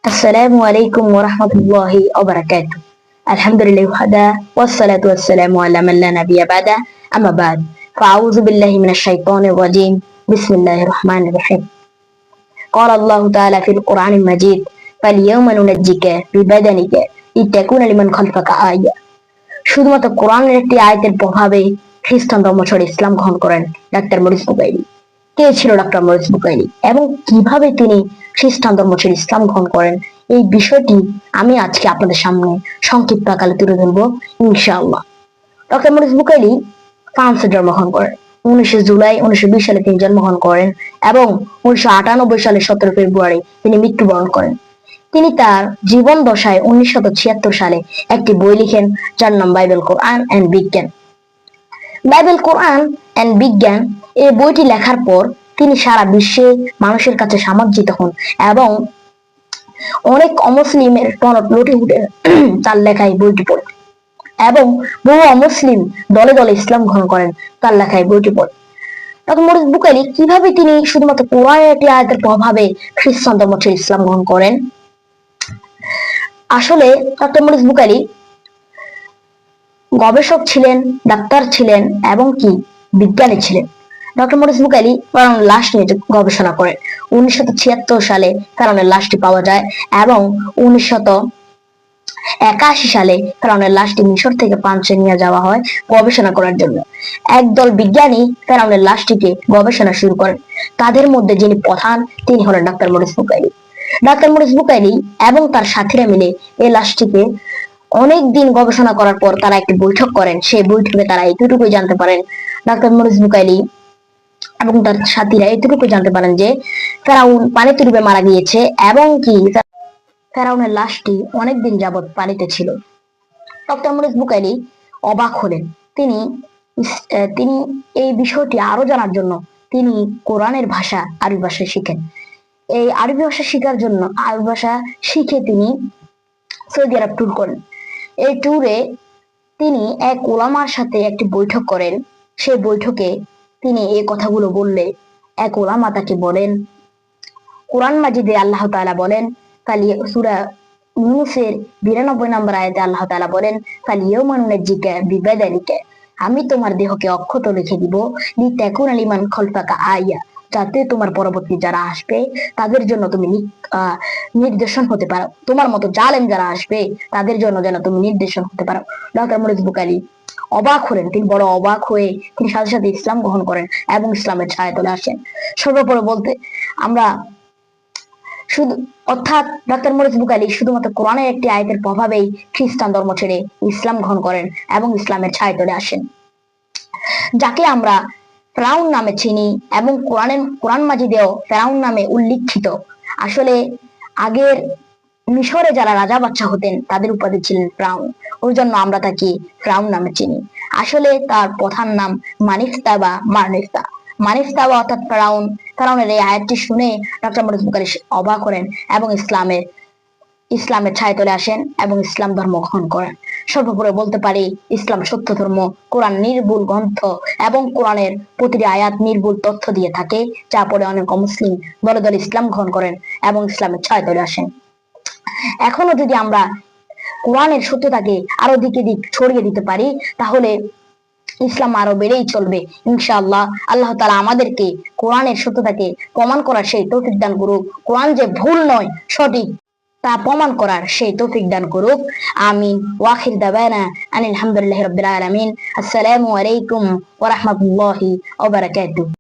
আসসালামু আলাইকুম ওয়া রাহমাতুল্লাহি ওয়া বারাকাতুহু। আলহামদুলিল্লাহি ওয়াহদা ওয়াসসালাতু ওয়াসসালামু আলা মান লা নাবিয়্যা বা'দা আম্মা বা'দ। ফাআউযু বিল্লাহি মিনাশ শাইতানির রাজীম। বিসমিল্লাহির রহমানির রহিম। قال الله تعالى في القرآن المجيد فاليوم ننجيك ببدنك لتكون لمن خلفك آية। শুধুমাত্র কোরআনের একটি আয়াতের প্রভাবে খ্রিস্টান ধর্ম ছেড়ে ইসলাম গ্রহণ করেন ডাক্তার মরিস বুকাইলি। কে ছিল ডাক্তার মরিস বুকাইলি এবং কিভাবে তিনি খ্রিস্টান ধর্ম ছেড়ে ইসলাম গ্রহণ করেন, এই বিষয়টি আমি আজকে আপনাদের সামনে সংক্ষিপ্ত আকারে তুলে ধরবো ইনশাআল্লাহ। ডক্টর মরিস বুকাইলি ফ্রান্সে জন্মগ্রহণ করেন। 19 জুলাই 1920 সালে তিনি জন্মগ্রহণ করেন এবং 1998 সালের 17 ফেব্রুয়ারি তিনি মৃত্যুবরণ করেন। তিনি তার জীবন দশায় 1976 সালে একটি বই লিখেন যার নাম বাইবেল কোরআন এন্ড বিজ্ঞান। বাইবেল কোরআন এন্ড বিজ্ঞান এই বইটি লেখার পর তিনি সারা বিশ্বে মানুষের কাছে সমাদৃত হন এবং অনেক অমুসলিমের টনক লুটে উঠে তার লেখা এই বইটি পড়ে এবং বহু অমুসলিম দলে দলে ইসলাম গ্রহণ করেন তার লেখা এই বইটি পড়ে। ডক্টর মরিস বুকাইলি কিভাবে তিনি শুধুমাত্র কোরআনের একটি আয়াতের প্রভাবে খ্রিস্টান ধর্ম ছেড়ে ইসলাম গ্রহণ করেন? আসলে ডক্টর মরিস বুকাইলি গবেষক ছিলেন, ডাক্তার ছিলেন এবং কি বিজ্ঞানী ছিলেন। ডক্টর মরিস বুকাইলি ফেরাউনের লাশ নিয়ে গবেষণা করেন। 1976 সালে ফেরাউনের লাশটি পাওয়া যায় এবং 1981 সালে ফেরাউনের লাশটি মিশর থেকে ফ্রান্সে নিয়ে যাওয়া হয় গবেষণা করার জন্য। একদল বিজ্ঞানী ফেরাউনের লাশটিকে গবেষণা শুরু করেন। তাদের মধ্যে যিনি প্রধান তিনি হলেন doctor Morris Bucaille. Doctor Morris Bucaille এবং তার সাথীরা মিলে এই লাশটিকে অনেক দিন গবেষণা করার পর তারা একটি বৈঠক করেন। সেই বৈঠকে তারা এতটুকুই জানতে পারেন, ডাক্তার মরিস বুকাইলি এবং তার সাথীরা এতটুকু জানতে পারেন যে ফেরাউন পানিতে ডুবে মারা গিয়েছে এবং কি ফেরাউনের লাশটি অনেকদিন যাবৎ পানিতে ছিল। ডক্টর মরিস বুকাইলি অবাক হলেন। তিনি তিনি এই বিষয়টি আরো জানার জন্য তিনি কোরআনের ভাষা আরবি ভাষা শিখেন। এই আরবি ভাষা শেখার জন্য আরবি ভাষা শিখে তিনি সৌদি আরব ট্যুর করেন। এই ট্যুরে তিনি এক ওলামার সাথে একটি বৈঠক করেন। সেই বৈঠকে তিনি এই কথাগুলো বললে এক ওলামা তাকে বলেন, কোরআন মাজিদে আল্লাহ তাআলা বলেন, সূরা ইউনূসের 92 নম্বর আয়াতে আল্লাহ তাআলা বলেন, ফালিয়াউমা নুনাজ্জিকা বিবাদানিকা, আমি তোমার দেহকে অক্ষত রেখে দিব, লিতাকুনা লিমান খালফাকা আয়া, যাতে তোমার পরবর্তী যারা আসবে তাদের জন্য তুমি নির্দেশন হতে পারো, তোমার মতো জালেম যারা আসবে তাদের জন্য যেন তুমি নির্দেশন হতে পারো। ডক্টর মরিস বুকাইলি অবাক হলেন। তিনি বড় অবাক হয়ে তিনি সাথে সাথে ইসলাম গ্রহণ করেন এবং ইসলামের ছায়াতলে আসেন। সর্বোপরি বলতে আমরা অর্থাৎ ডক্টর মরিস বুকাইলি শুধুমাত্র কোরআনের একটি আয়াতের প্রভাবেই খ্রিস্টান ধর্ম ছেড়ে ইসলাম গ্রহণ করেন এবং ইসলামের ছায়াতলে আসেন। যাকে আমরা ফেরাউন নামে চিনি এবং কোরআন মাজিদেও ফেরাউন নামে উল্লিখিত। আসলে আগের মিশরে যারা রাজা বাচ্চা হতেন তাদের উপাধি ছিলেন ফেরাউন, ওই জন্য আমরা তাকে ফেরাউন নামে চিনি। আসলে তার প্রধান নাম মানিফতা বা মারনিফতা। মানিফতা অর্থাৎ ফেরাউন। ফেরাউনের এই আয়াতটি শুনে ডক্টর মরিস বুকাইলি অবাক করেন এবং ইসলামের ছায়াতলে আসেন এবং ইসলাম ধর্ম গ্রহণ করেন। সর্বোপরি বলতে পারি ইসলাম সত্য ধর্ম, কোরআন নির্ভুল গ্রন্থ এবং কোরআনের প্রতিটি আয়াত নির্ভুল তথ্য দিয়ে থাকে, যা পড়ে অনেক মুসলিম দলে দলে ইসলাম গ্রহণ করেন এবং ইসলামের ছায়াতলে আসেন। এখনো যদি আমরা কোরআনের সত্যতাকে আরো দিকে দিক ছড়িয়ে দিতে পারি তাহলে ইসলাম আরো বেড়েই চলবে ইনশাআল্লাহ। আল্লাহ তাআলা আমাদেরকে কোরআনের সত্যতাকে প্রমাণ করার সেই তৌফিক দান করুক। কোরআন যে ভুল নয় সঠিক তা প্রমাণ করার সেই তৌফিক দান করুক। আমিন। ওয়া আখির দাওয়ানা আনিল হামদুলিল্লাহি রাব্বিল আলামিন। আসসালামু আলাইকুম ওয়া রাহমাতুল্লাহি ওয়া বারাকাতুহু।